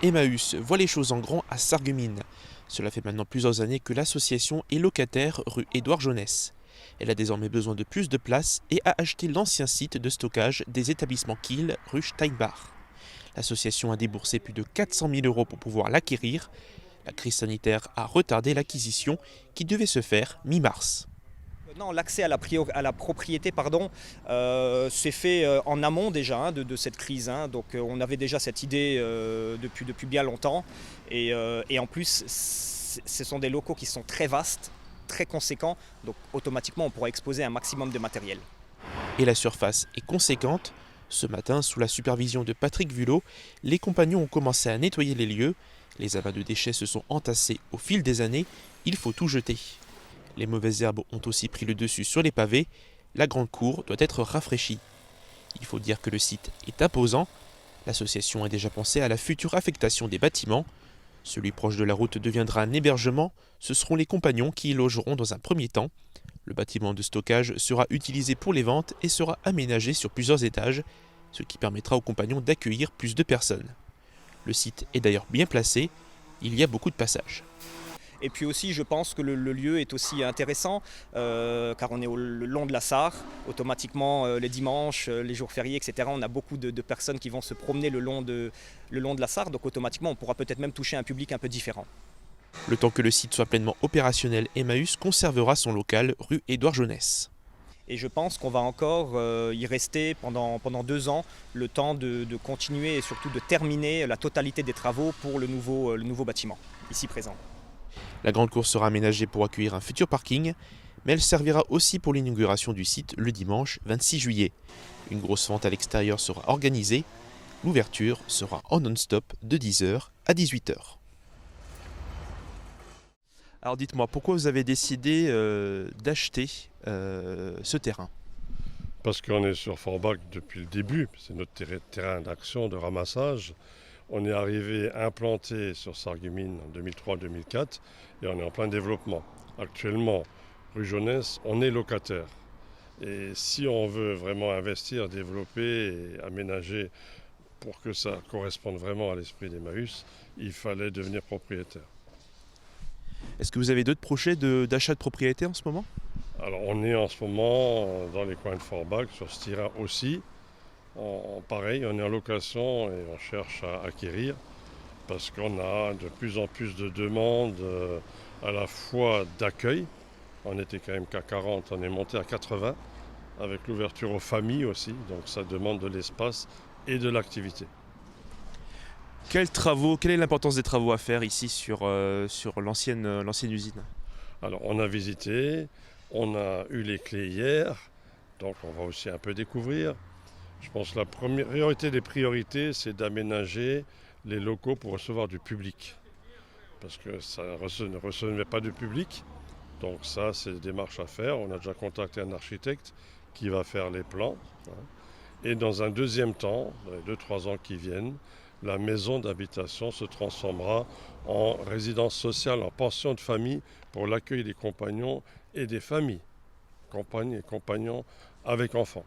Emmaüs voit les choses en grand à Sarreguemines. Cela fait maintenant plusieurs années que l'association est locataire rue Édouard Jeunesse. Elle a désormais besoin de plus de place et a acheté l'ancien site de stockage des établissements Kiel rue Steinbach. L'association a déboursé plus de 400 000 euros pour pouvoir l'acquérir. La crise sanitaire a retardé l'acquisition qui devait se faire mi-mars. Non, l'accès à la propriété s'est fait en amont déjà de cette crise. Donc on avait déjà cette idée depuis bien longtemps. Et en plus, ce sont des locaux qui sont très vastes, très conséquents. Donc automatiquement, on pourra exposer un maximum de matériel. Et la surface est conséquente. Ce matin, sous la supervision de Patrick Vulot, les compagnons ont commencé à nettoyer les lieux. Les amas de déchets se sont entassés au fil des années. Il faut tout jeter. Les mauvaises herbes ont aussi pris le dessus sur les pavés. La grande cour doit être rafraîchie. Il faut dire que le site est imposant. L'association a déjà pensé à la future affectation des bâtiments. Celui proche de la route deviendra un hébergement. Ce seront les compagnons qui y logeront dans un premier temps. Le bâtiment de stockage sera utilisé pour les ventes et sera aménagé sur plusieurs étages, ce qui permettra aux compagnons d'accueillir plus de personnes. Le site est d'ailleurs bien placé. Il y a beaucoup de passages. Et puis aussi, je pense que le lieu est aussi intéressant car on est le long de la Sarre. Automatiquement, les dimanches, les jours fériés, etc., on a beaucoup de personnes qui vont se promener le long de la Sarre. Donc automatiquement, on pourra peut-être même toucher un public un peu différent. Le temps que le site soit pleinement opérationnel, Emmaüs conservera son local rue Édouard Jeunesse. Et je pense qu'on va encore y rester pendant 2 ans, le temps de continuer et surtout de terminer la totalité des travaux pour le nouveau bâtiment, ici présent. La grande cour sera aménagée pour accueillir un futur parking, mais elle servira aussi pour l'inauguration du site le dimanche 26 juillet. Une grosse vente à l'extérieur sera organisée. L'ouverture sera en non-stop de 10h à 18h. Alors dites-moi, pourquoi vous avez décidé d'acheter ce terrain ? Parce qu'on est sur Forbach depuis le début, c'est notre terrain d'action, de ramassage. On est arrivé implanté sur Sarreguemines en 2003-2004 et on est en plein développement. Actuellement, rue Jeunesse, on est locataire. Et si on veut vraiment investir, développer et aménager pour que ça corresponde vraiment à l'esprit d'Emmaüs, il fallait devenir propriétaire. Est-ce que vous avez d'autres projets d'achat de propriété en ce moment ? Alors on est en ce moment dans les coins de Forbach, sur ce terrain aussi. Pareil, on est en location et on cherche à acquérir parce qu'on a de plus en plus de demandes à la fois d'accueil. On était quand même qu'à 40, on est monté à 80 avec l'ouverture aux familles aussi. Donc ça demande de l'espace et de l'activité. Quelle est l'importance des travaux à faire ici sur l'ancienne usine ? Alors on a visité, on a eu les clés hier, donc on va aussi un peu découvrir. Je pense que la priorité des priorités, c'est d'aménager les locaux pour recevoir du public. Parce que ça ne recevait pas de public. Donc ça, c'est des démarches à faire. On a déjà contacté un architecte qui va faire les plans. Et dans un deuxième temps, dans les 2-3 ans qui viennent, la maison d'habitation se transformera en résidence sociale, en pension de famille pour l'accueil des compagnons et des familles, compagnes et compagnons avec enfants.